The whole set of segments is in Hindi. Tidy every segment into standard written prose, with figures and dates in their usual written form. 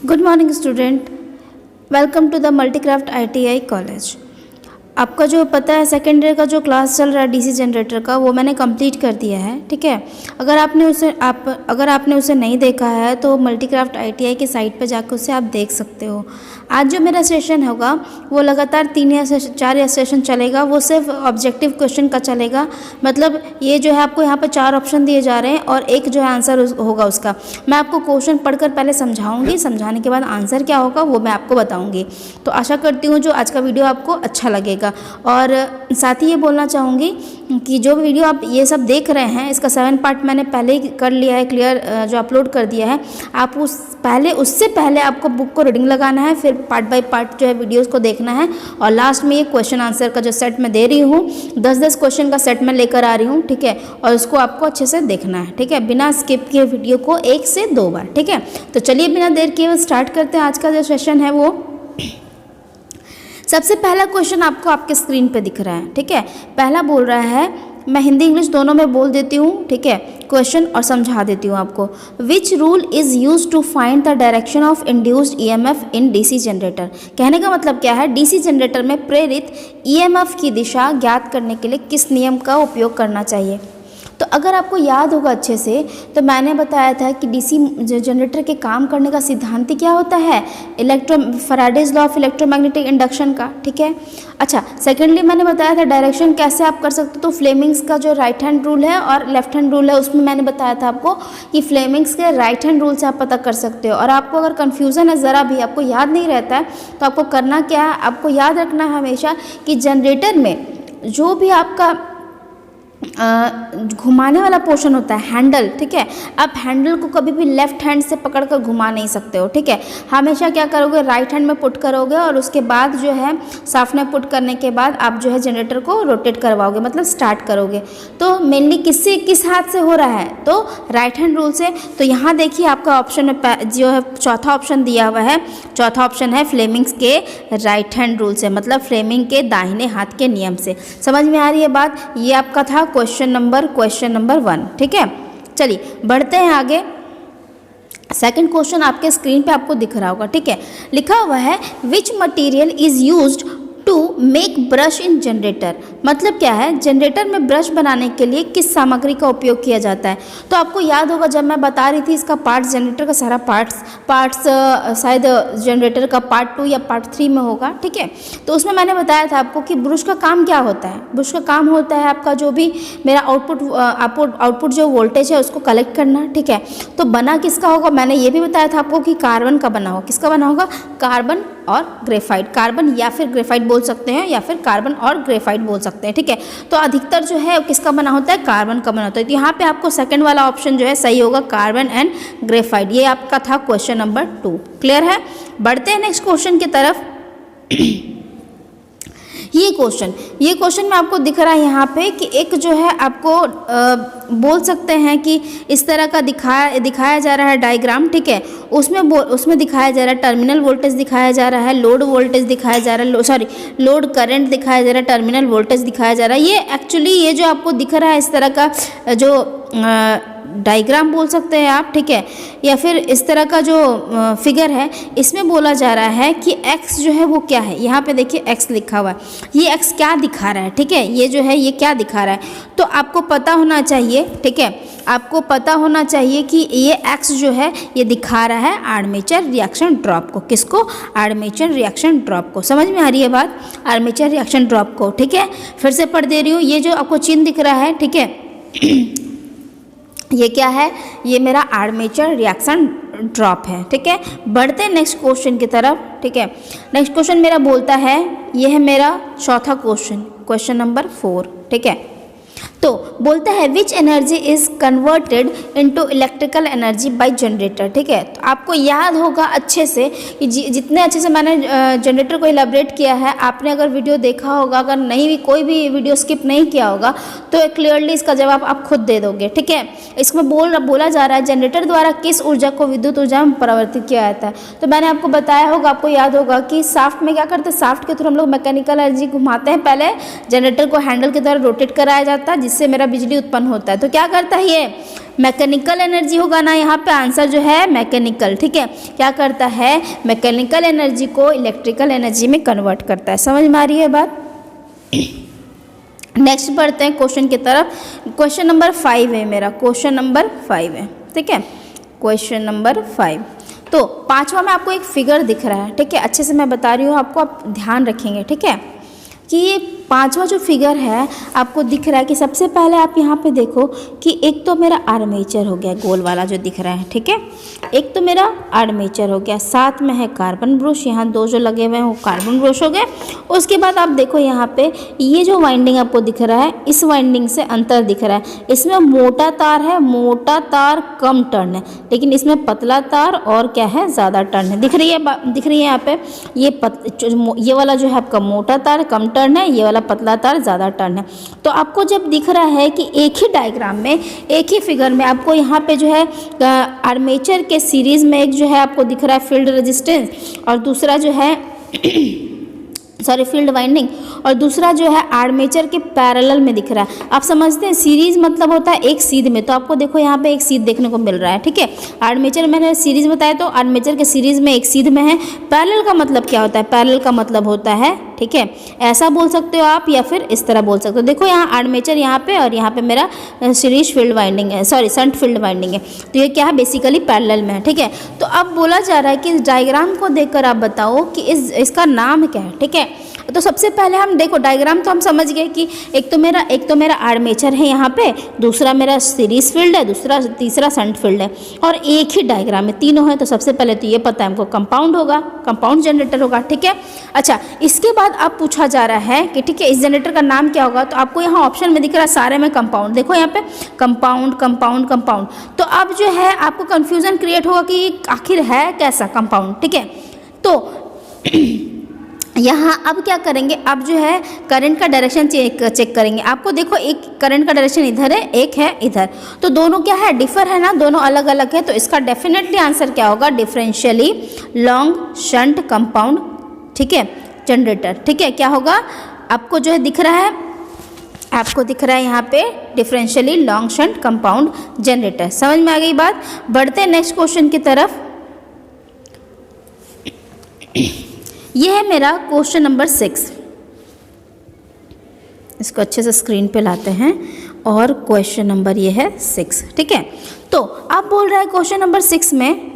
Good morning student, welcome to the multicraft ITI college. आपका जो पता है सेकेंड ईयर का जो क्लास चल रहा है डीसी जनरेटर का, वो मैंने कंप्लीट कर दिया है। ठीक है, अगर आपने उसे नहीं देखा है तो मल्टीक्राफ्ट ITI की साइट पर जाकर उसे आप देख सकते हो। आज जो मेरा सेशन होगा वो लगातार 3 या 4 सेशन चलेगा। वो सिर्फ ऑब्जेक्टिव क्वेश्चन का चलेगा। मतलब ये जो है आपको यहाँ पर 4 ऑप्शन दिए जा रहे हैं और एक जो है आंसर होगा उसका। मैं आपको क्वेश्चन पढ़कर पहले समझाऊंगी, समझाने के बाद आंसर क्या होगा वो मैं आपको बताऊंगी। तो आशा करती हूँ जो आज का वीडियो आपको अच्छा लगेगा। और साथ ही ये बोलना चाहूँगी कि जो वीडियो आप ये सब देख रहे हैं इसका 7 पार्ट मैंने पहले ही कर लिया है, क्लियर जो अपलोड कर दिया है। आप उससे पहले आपको बुक को रीडिंग लगाना है, फिर पार्ट बाय पार्ट जो है वीडियोस को देखना है। और लास्ट में ये क्वेश्चन आंसर का जो सेट मैं दे रही हूँ 10-10 क्वेश्चन का सेट मैं लेकर आ रही हूँ। ठीक है, और उसको आपको अच्छे से देखना है। ठीक है, बिना स्किप किए वीडियो को 1 से 2 बार। ठीक है, तो चलिए बिना देर किए स्टार्ट करते हैं आज का जो सेशन है वो। सबसे पहला क्वेश्चन आपको आपके स्क्रीन पे दिख रहा है। ठीक है, पहला बोल रहा है, मैं हिंदी इंग्लिश दोनों में बोल देती हूँ। ठीक है, क्वेश्चन और समझा देती हूँ आपको। Which rule is use to find the direction of induced EMF in DC generator. कहने का मतलब क्या है, DC जनरेटर में प्रेरित EMF की दिशा ज्ञात करने के लिए किस नियम का उपयोग करना चाहिए। तो अगर आपको याद होगा अच्छे से तो मैंने बताया था कि DC जनरेटर के काम करने का सिद्धांत क्या होता है, Faraday's law of electromagnetic induction का। ठीक है, अच्छा सेकेंडली मैंने बताया था डायरेक्शन कैसे आप कर सकते हो। तो फ्लेमिंग्स का जो राइट हैंड रूल है और लेफ्ट हैंड रूल है उसमें मैंने बताया था आपको कि फ्लेमिंग्स के राइट हैंड रूल से आप पता कर सकते हो। और आपको अगर कन्फ्यूज़न है ज़रा भी, आपको याद नहीं रहता है, तो आपको करना क्या है, आपको याद रखना है हमेशा कि जनरेटर में जो भी आपका घुमाने वाला पोर्शन होता है हैंडल। ठीक है, आप हैंडल को कभी भी लेफ्ट हैंड से पकड़कर घुमा नहीं सकते हो। ठीक है, हमेशा क्या करोगे, राइट हैंड में पुट करोगे और उसके बाद जो है साफ में पुट करने के बाद आप जो है जनरेटर को रोटेट करवाओगे, मतलब स्टार्ट करोगे। तो मेनली किस हाथ से हो रहा है, तो राइट हैंड रूल से। तो यहाँ देखिए आपका ऑप्शन में जो है चौथा ऑप्शन दिया हुआ है। चौथा ऑप्शन है फ्लेमिंग्स के राइट हैंड रूल से, मतलब फ्लेमिंग के दाहिने हाथ के नियम से। समझ में आ रही है बात। ये आपका था क्वेश्चन नंबर 1। ठीक है, चलिए बढ़ते हैं आगे। सेकंड क्वेश्चन आपके स्क्रीन पे आपको दिख रहा होगा। ठीक है, लिखा हुआ है which material is used to make brush in generator. मतलब क्या है, जनरेटर में ब्रश बनाने के लिए किस सामग्री का उपयोग किया जाता है। तो आपको याद होगा जब मैं बता रही थी इसका पार्ट्स, जनरेटर का सारा पार्ट्स शायद जनरेटर का पार्ट 2 या पार्ट 3 में होगा। ठीक है, तो उसमें मैंने बताया था आपको कि ब्रश का काम क्या होता है। ब्रश का काम होता है आपका जो भी मेरा आउटपुट जो वोल्टेज है उसको कलेक्ट करना। ठीक है, तो बना किसका होगा, मैंने ये भी बताया था आपको कि कार्बन का बना होगा। किसका बना होगा, कार्बन और ग्रेफाइट। कार्बन या फिर ग्रेफाइट बोल सकते हैं या फिर कार्बन और ग्रेफाइट बोल सकते हैं। ठीक है, तो अधिकतर जो है किसका बना होता है, कार्बन का बना होता है। तो यहाँ पे आपको सेकंड वाला ऑप्शन जो है सही होगा, कार्बन एंड ग्रेफाइट। ये आपका था क्वेश्चन नंबर 2। क्लियर है, बढ़ते हैं नेक्स्ट क्वेश्चन की तरफ। ये क्वेश्चन में आपको दिख रहा है यहाँ पे कि एक जो है आपको बोल सकते हैं कि इस तरह का दिखाया जा रहा है डायग्राम। ठीक है, उसमें दिखाया जा रहा है टर्मिनल वोल्टेज दिखाया जा रहा है, लोड वोल्टेज दिखाया जा रहा है, लोड करंट दिखाया जा रहा है, टर्मिनल वोल्टेज दिखाया जा रहा है। ये एक्चुअली ये जो आपको दिख रहा है इस तरह का जो डायग्राम बोल सकते हैं आप। ठीक है, या फिर इस तरह का जो फिगर है इसमें बोला जा रहा है कि x जो है वो क्या है। यहाँ पे देखिए x लिखा हुआ है, ये x क्या दिखा रहा है। ठीक है, ये जो है ये क्या दिखा रहा है, तो आपको पता होना चाहिए। ठीक है, आपको पता होना चाहिए कि ये x जो है ये दिखा रहा है आर्मेचर रिएक्शन ड्रॉप को। किसको, आर्मेचर रिएक्शन ड्रॉप को। समझ में आ रही है बात, आर्मेचर रिएक्शन ड्रॉप को। ठीक है, फिर से पढ़ दे रही हूँ। ये जो आपको चिन्ह दिख रहा है, ठीक है, ये क्या है, ये मेरा आर्मेचर रिएक्शन ड्रॉप है। ठीक है, बढ़ते हैं नेक्स्ट क्वेश्चन की तरफ। ठीक है, नेक्स्ट क्वेश्चन मेरा बोलता है, ये है मेरा चौथा क्वेश्चन नंबर 4। ठीक है, तो बोलता है which energy is converted into electrical energy by generator. ठीक है, तो आपको याद होगा अच्छे से कि जितने अच्छे से मैंने जनरेटर को इलेबरेट किया है, आपने अगर वीडियो देखा होगा, अगर नहीं भी कोई भी वीडियो स्किप नहीं किया होगा तो क्लियरली इसका जवाब आप खुद दे दोगे। ठीक है, इसमें बोला जा रहा है जनरेटर द्वारा किस ऊर्जा को विद्युत ऊर्जा में परिवर्तित किया जाता है। तो मैंने आपको बताया होगा, आपको याद होगा कि साफ्ट में क्या करते हैं, साफ्ट के थ्रू हम लोग मैकेनिकल एनर्जी घुमाते हैं। पहले जनरेटर को हैंडल की तरह रोटेट कराया जाता है जिससे मेरा बिजली उत्पन्न होता है। तो क्या करता है ये? मैकेनिकल एनर्जी होगा ना, यहाँ पे आंसर जो है मैकेनिकल, ठीक है। क्या करता है? मैकेनिकल एनर्जी को इलेक्ट्रिकल एनर्जी में कन्वर्ट करता है। समझ में आ रही है बात? नेक्स्ट बढ़ते हैं क्वेश्चन की तरफ। क्वेश्चन नंबर 5 है मेरा, क्वेश्चन नंबर 5 है, ठीक है। क्वेश्चन नंबर 5, तो पांचवा में आपको एक फिगर दिख रहा है, ठीक है। अच्छे से मैं बता रही हूँ आपको, आप ध्यान रखेंगे, ठीक है। कि ये पांचवा जो फिगर है आपको दिख रहा है कि सबसे पहले आप यहाँ पे देखो कि एक तो मेरा आर्मेचर हो गया, गोल वाला जो दिख रहा है, ठीक है। एक तो मेरा आर्मेचर हो गया, साथ में है कार्बन ब्रश, यहाँ दो जो लगे हुए हैं वो कार्बन ब्रश हो गए। उसके बाद आप देखो यहाँ पे ये जो वाइंडिंग आपको दिख रहा है, इस वाइंडिंग से अंतर दिख रहा है। इसमें मोटा तार है, मोटा तार कम टर्न है, लेकिन इसमें पतला तार और क्या है, ज़्यादा टर्न है। दिख रही है यहाँ पे ये वाला जो है आपका मोटा तार कम टर्न है, ये वाला पतला तार ज़्यादा टर्न है। तो आपको जब दिख रहा है कि एक ही डायग्राम में, एक ही फिगर में आपको यहाँ पे जो है आर्मेचर के सीरीज़ में एक जो है आपको दिख रहा है फील्ड रेजिस्टेंस, और दूसरा जो है फील्ड वाइंडिंग, और दूसरा जो है आर्मेचर के पैरेलल में दिख रहा है। आप समझते हैं सीरीज मतलब होता है एक सीध में, तो आपको देखो यहाँ पे एक सीध देखने को मिल रहा है, ठीक है। आर्मेचर मैंने सीरीज बताया, तो आर्मेचर के सीरीज में एक सीध में है। पैरेलल का मतलब क्या होता है? पैरेलल का मतलब होता है, ठीक है, ऐसा बोल सकते हो आप या फिर इस तरह बोल सकते हो। देखो यहाँ आर्मेचर यहाँ पे और यहाँ पे मेरा सीरीज फील्ड वाइंडिंग है, शंट फील्ड वाइंडिंग है। तो ये क्या है? बेसिकली पैरेलल में है, ठीक है। तो अब बोला जा रहा है कि इस डायग्राम को देखकर आप बताओ कि इसका नाम क्या है, ठीक है। तो सबसे पहले हम देखो डायग्राम तो हम समझ गए कि एक तो मेरा आर्मेचर है यहाँ पे, दूसरा मेरा सीरीज फील्ड है, तीसरा शंट फील्ड है, और एक ही डायग्राम में तीनों है। तो सबसे पहले तो ये पता है हमको कंपाउंड होगा, कंपाउंड जनरेटर होगा, ठीक है। अच्छा, इसके बाद अब पूछा जा रहा है कि ठीक है इस जनरेटर का नाम क्या होगा। तो आपको यहाँ ऑप्शन में दिख रहा है सारे में कंपाउंड, देखो यहाँ पे कंपाउंड कंपाउंड कंपाउंड। तो अब जो है आपको कंफ्यूजन क्रिएट होगा कि आखिर है कैसा कंपाउंड, ठीक है। तो यहाँ अब क्या करेंगे, अब जो है करंट का डायरेक्शन चेक करेंगे। आपको देखो एक करंट का डायरेक्शन इधर है, एक है इधर, तो दोनों क्या है? डिफर है ना, दोनों अलग अलग है। तो इसका डेफिनेटली आंसर क्या होगा? डिफरेंशियली लॉन्ग शंट कंपाउंड, ठीक है, जनरेटर, ठीक है। क्या होगा? आपको जो है दिख रहा है, आपको दिख रहा है यहाँ पे differentially long shunt compound generator. समझ में आ गई बात? बढ़ते हैं नेक्स्ट क्वेश्चन की तरफ। ये है मेरा क्वेश्चन नंबर 6। इसको अच्छे से स्क्रीन पे लाते हैं, और क्वेश्चन नंबर ये है 6, ठीक है। तो आप बोल रहा है क्वेश्चन नंबर 6 में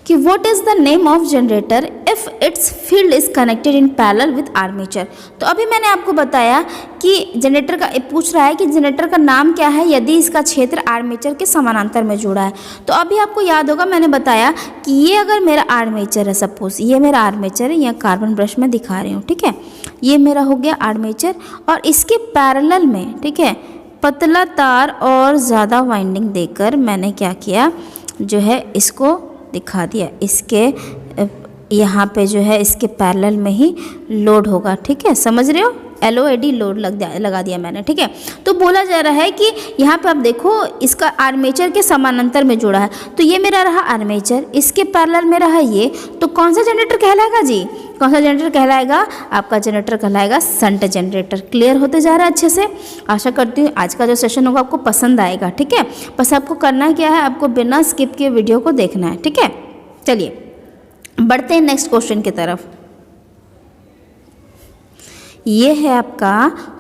कि what is the name of generator if it's field is connected in parallel with armature. तो अभी मैंने आपको बताया कि जनरेटर का पूछ रहा है कि जनरेटर का नाम क्या है यदि इसका क्षेत्र आर्मेचर के समानांतर में जुड़ा है। तो अभी आपको याद होगा मैंने बताया कि ये अगर मेरा आर्मेचर है, सपोज ये मेरा आर्मेचर है, यहाँ कार्बन ब्रश में दिखा रही हूँ, ठीक है। ये मेरा हो गया आर्मेचर, और इसके पैरेलल में, ठीक है, पतला तार और ज़्यादा वाइंडिंग देकर मैंने क्या किया, जो है इसको दिखा दिया। इसके यहाँ पे जो है इसके पैरेलल में ही लोड होगा, ठीक है, समझ रहे हो। LOAD लोड लगा दिया मैंने, ठीक है। तो बोला जा रहा है कि यहाँ पे आप देखो इसका आर्मेचर के समानांतर में जुड़ा है। तो ये मेरा रहा आर्मेचर, इसके पैरेलल में रहा ये, तो कौन सा जनरेटर कहलाएगा जी? कौन सा जनरेटर कहलाएगा? आपका जनरेटर कहलाएगा शंट जनरेटर। क्लियर होते जा रहा है अच्छे से? आशा करती हूँ आज का जो सेशन होगा आपको पसंद आएगा, ठीक है। बस आपको करना क्या है, आपको बिना स्किप के वीडियो को देखना है, ठीक है। चलिए बढ़ते हैं नेक्स्ट क्वेश्चन की तरफ। ये है आपका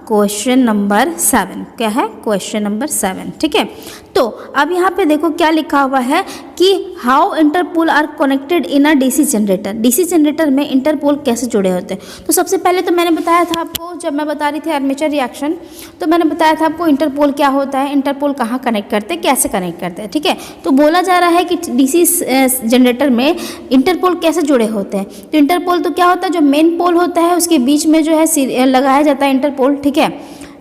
क्वेश्चन नंबर 7। क्या है? क्वेश्चन नंबर 7, ठीक है। तो अब यहाँ पे देखो क्या लिखा हुआ है कि how interpole are connected in a DC generator. DC generator में इंटरपोल कैसे जुड़े होते हैं? तो सबसे पहले तो मैंने बताया था आपको, जब मैं बता रही थी आर्मेचर रिएक्शन, तो मैंने बताया था आपको इंटरपोल क्या होता है, इंटरपोल कहाँ कनेक्ट करते हैं, कैसे कनेक्ट करते हैं, ठीक है। तो बोला जा रहा है कि डीसी जनरेटर में इंटरपोल कैसे जुड़े होते हैं। तो इंटरपोल तो क्या होता है, जो मेन पोल होता है उसके बीच में जो है लगाया जाता है इंटरपोल, ठीक है।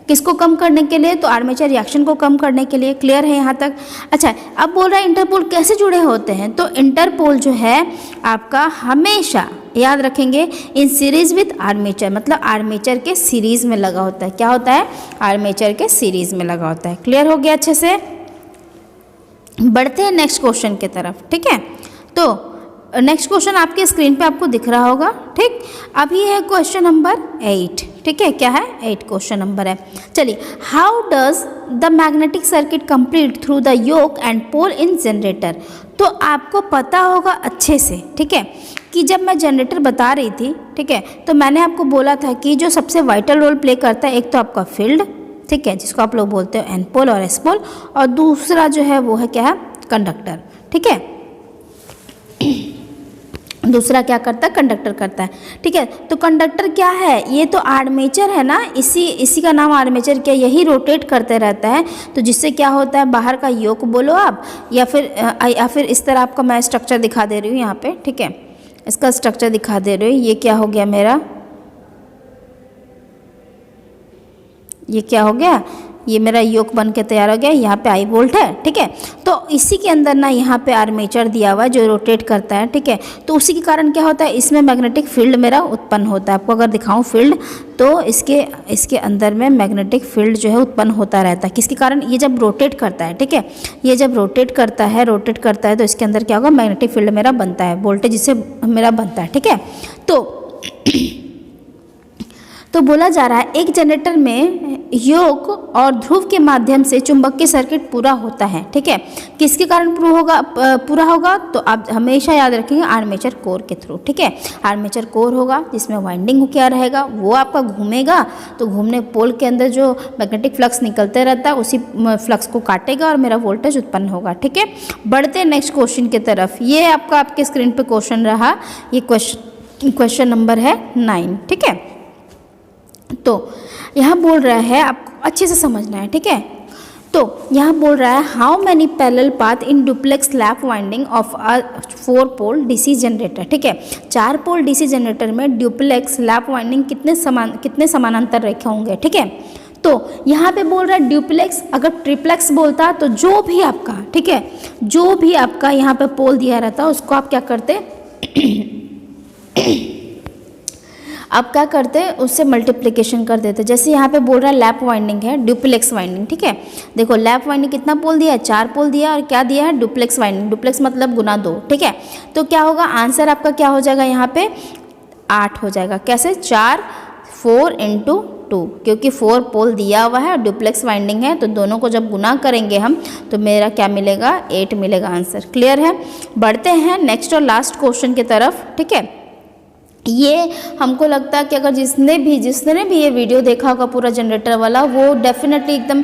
किसको कम करने के लिए? तो आर्मेचर रिएक्शन को कम करने के लिए। क्लियर है यहाँ तक? अच्छा, अब बोल रहा है इंटरपोल कैसे जुड़े होते हैं। तो इंटरपोल जो है आपका हमेशा याद रखेंगे इन सीरीज विथ आर्मेचर, मतलब आर्मेचर के सीरीज में लगा होता है। क्या होता है? आर्मेचर के सीरीज में लगा होता है। क्लियर हो गया अच्छे से? बढ़ते हैं नेक्स्ट क्वेश्चन की तरफ, ठीक है। तो नेक्स्ट क्वेश्चन आपके स्क्रीन पे आपको दिख रहा होगा, ठीक। अब ये है क्वेश्चन नंबर 8, ठीक है, क्या है 8 क्वेश्चन नंबर है। चलिए, how does the magnetic circuit complete through the yoke and pole in generator. तो आपको पता होगा अच्छे से, ठीक है, कि जब मैं जनरेटर बता रही थी, ठीक है, तो मैंने आपको बोला था कि जो सबसे वाइटल रोल प्ले करता है, एक तो आपका फील्ड, ठीक है, जिसको आप लोग बोलते हो एन पोल और एस पोल, और दूसरा जो है वो है क्या है, कंडक्टर, ठीक है। दूसरा क्या करता है, कंडक्टर करता है, ठीक है। तो कंडक्टर क्या है, ये तो आर्मेचर है ना, इसी का नाम आर्मेचर, क्या यही रोटेट करते रहता है, तो जिससे क्या होता है, बाहर का योक बोलो आप, या फिर इस तरह आपका मैं स्ट्रक्चर दिखा दे रही हूँ यहाँ पे, ठीक है, इसका स्ट्रक्चर दिखा दे रही हूँ। ये क्या हो गया मेरा, ये क्या हो गया, ये मेरा योक बन के तैयार हो गया, यहाँ पे आई वोल्ट है, ठीक है। तो इसी के अंदर ना यहाँ पे आर्मेचर दिया हुआ है जो रोटेट करता है, ठीक है। तो उसी के कारण क्या होता है, इसमें मैग्नेटिक फील्ड मेरा उत्पन्न होता है। आपको अगर दिखाऊं फील्ड, तो इसके अंदर में मैग्नेटिक फील्ड जो है उत्पन्न होता रहता है। किसके कारण, ये जब रोटेट करता है, ठीक है, ये जब रोटेट करता है तो इसके अंदर क्या होगा, मैग्नेटिक फील्ड मेरा बनता है, वोल्टेज इससे मेरा बनता है, ठीक है। तो बोला जा रहा है एक जनरेटर में योक और ध्रुव के माध्यम से चुंबकीय सर्किट पूरा होता है, ठीक है। किसके कारण पूरा होगा, तो आप हमेशा याद रखेंगे आर्मेचर कोर के थ्रू, ठीक है। आर्मेचर कोर होगा जिसमें वाइंडिंग क्या रहेगा, वो आपका घूमेगा, तो घूमने पोल के अंदर जो मैग्नेटिक फ्लक्स निकलते रहता है उसी फ्लक्स को काटेगा और मेरा वोल्टेज उत्पन्न होगा, ठीक है। बढ़ते हैं नेक्स्ट क्वेश्चन की तरफ। ये आपके स्क्रीन पे क्वेश्चन रहा, ये क्वेश्चन नंबर है 9, ठीक है। तो यहाँ बोल रहा है, आपको अच्छे से समझना है, ठीक है। तो यहाँ बोल रहा है how many parallel path in duplex lap winding of a 4 pole DC generator, ठीक है। 4 पोल डीसी जनरेटर में डुप्लेक्स लैप वाइंडिंग कितने समानांतर रेखे होंगे, ठीक है। तो यहाँ पे बोल रहा है डुप्लेक्स, अगर ट्रिप्लेक्स बोलता तो जो भी आपका, ठीक है, जो भी आपका यहाँ पे पोल दिया रहता उसको आप क्या करते आप क्या करते हैं, उससे मल्टीप्लिकेशन कर देते। जैसे यहाँ पे बोल रहा है लैप वाइंडिंग है, डुप्लेक्स वाइंडिंग, ठीक है। देखो लैप वाइंडिंग कितना पोल दिया है, 4 पोल दिया, और क्या दिया है, डुप्लेक्स वाइंडिंग, डुप्लेक्स मतलब गुना 2, ठीक है। तो क्या होगा, आंसर आपका क्या हो जाएगा, यहाँ पे 8 हो जाएगा। कैसे, 4 × 2, क्योंकि 4 पोल दिया हुआ है और डुप्लेक्स वाइंडिंग है, तो दोनों को जब गुना करेंगे हम तो मेरा क्या मिलेगा, 8 मिलेगा आंसर। क्लियर है। बढ़ते हैं नेक्स्ट और लास्ट क्वेश्चन की तरफ, ठीक है। ये हमको लगता है कि अगर जिसने भी ये वीडियो देखा होगा पूरा जनरेटर वाला, वो डेफिनेटली एकदम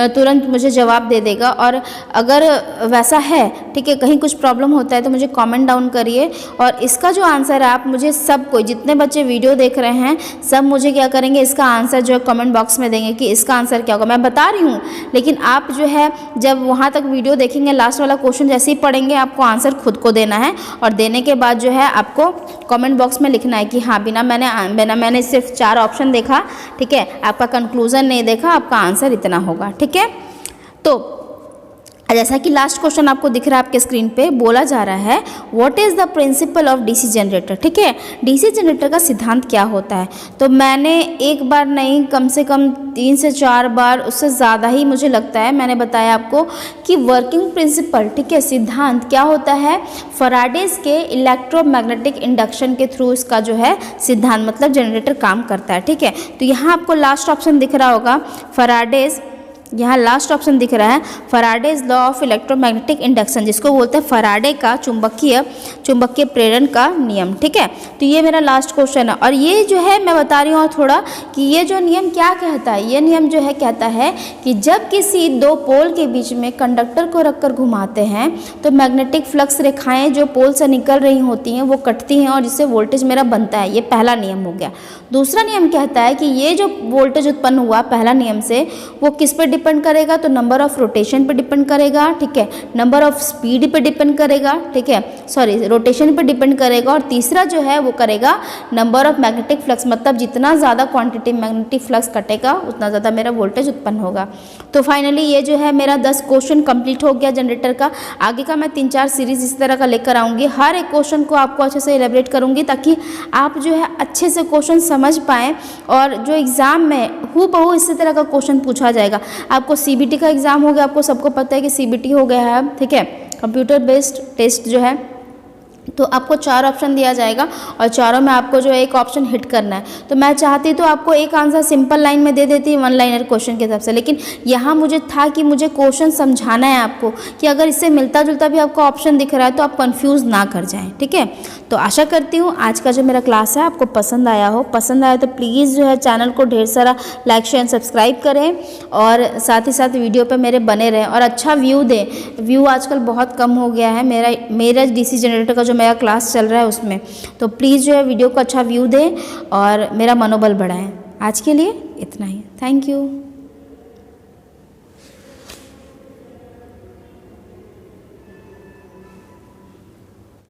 तुरंत मुझे जवाब दे देगा। और अगर वैसा है, ठीक है, कहीं कुछ प्रॉब्लम होता है तो मुझे कमेंट डाउन करिए। और इसका जो आंसर है आप मुझे सब कोई, जितने बच्चे वीडियो देख रहे हैं सब मुझे क्या करेंगे, इसका आंसर जो है कमेंट बॉक्स में देंगे कि इसका आंसर क्या होगा। मैं बता रही हूँ, लेकिन आप जो है जब वहाँ तक वीडियो देखेंगे, लास्ट वाला क्वेश्चन जैसे ही पढ़ेंगे आपको आंसर खुद को देना है, और देने के बाद जो है आपको कमेंट बॉक्स में लिखना है कि हाँ, बिना मैंने सिर्फ 4 ऑप्शन देखा, ठीक है, आपका कंक्लूजन नहीं देखा, आपका आंसर इतना होगा, ठीक है। तो जैसा कि लास्ट क्वेश्चन आपको दिख रहा है आपके स्क्रीन पे, बोला जा रहा है what is the principle of DC generator, ठीक है। डीसी जनरेटर का सिद्धांत क्या होता है। तो मैंने एक बार नहीं, कम से कम 3 से 4 बार, उससे ज़्यादा ही मुझे लगता है मैंने बताया आपको कि वर्किंग प्रिंसिपल, ठीक है, सिद्धांत क्या होता है, फैराडेज के इलेक्ट्रोमैग्नेटिक इंडक्शन के थ्रू इसका जो है सिद्धांत मतलब जनरेटर काम करता है, ठीक है। तो यहाँ आपको लास्ट ऑप्शन दिख रहा होगा फैराडेज, यहाँ लास्ट ऑप्शन दिख रहा है Faraday's law of electromagnetic induction, जिसको बोलते हैं फैराडे का चुंबकीय प्रेरण का नियम, ठीक है। तो ये मेरा लास्ट क्वेश्चन है। और ये जो है मैं बता रही हूँ थोड़ा कि ये जो नियम क्या कहता है, ये नियम जो है कहता है कि जब किसी 2 पोल के बीच में कंडक्टर को रखकर घुमाते हैं तो मैग्नेटिक फ्लक्स रेखाएं जो पोल से निकल रही होती हैं वो कटती हैं और जिससे वोल्टेज मेरा बनता है। ये पहला नियम हो गया। दूसरा नियम कहता है कि ये जो वोल्टेज उत्पन्न हुआ पहला नियम से, वो किस पे डिपेंड करेगा, तो नंबर ऑफ रोटेशन पे डिपेंड करेगा, ठीक है, नंबर ऑफ स्पीड पे डिपेंड करेगा, ठीक है, सॉरी रोटेशन पे डिपेंड करेगा। और तीसरा जो है वो करेगा नंबर ऑफ मैग्नेटिक फ्लक्स, मतलब जितना ज़्यादा क्वांटिटी मैग्नेटिक फ्लक्स कटेगा उतना ज़्यादा मेरा वोल्टेज उत्पन्न होगा। तो फाइनली ये जो है मेरा 10 क्वेश्चन कंप्लीट हो गया जनरेटर का। आगे का मैं 3-4 सीरीज इस तरह का लेकर आऊँगी, हर एक क्वेश्चन को आपको अच्छे से एलेबरेट करूँगी ताकि आप जो है अच्छे से क्वेश्चन समझ पाएँ। और जो एग्ज़ाम में हूबहू इसी तरह का क्वेश्चन पूछा जाएगा। आपको सीबीटी का एग्ज़ाम हो गया, आपको सबको पता है कि सीबीटी हो गया है, ठीक है, कंप्यूटर बेस्ड टेस्ट जो है। तो आपको 4 ऑप्शन दिया जाएगा और चारों में आपको जो है एक ऑप्शन हिट करना है। तो मैं चाहती तो आपको एक आंसर सिंपल लाइन में दे देती, 1 लाइनर क्वेश्चन के हिसाब से, लेकिन यहाँ मुझे था कि मुझे क्वेश्चन समझाना है आपको कि अगर इससे मिलता जुलता भी आपको ऑप्शन दिख रहा है तो आप कंफ्यूज ना कर जाएं, ठीक है। तो आशा करती हूँ आज का जो मेरा क्लास है आपको पसंद आया हो। पसंद आया तो प्लीज़ जो है चैनल को ढेर सारा लाइक शेयर सब्सक्राइब करें और साथ ही साथ वीडियो पे मेरे बने रहें और अच्छा व्यू दें। व्यू आजकल बहुत कम हो गया है मेरा डीसी जनरेटर का जो मेरा क्लास चल रहा है उसमें। तो प्लीज़ जो है वीडियो को अच्छा व्यू दें और मेरा मनोबल बढ़ाएं। आज के लिए इतना ही, थैंक यू।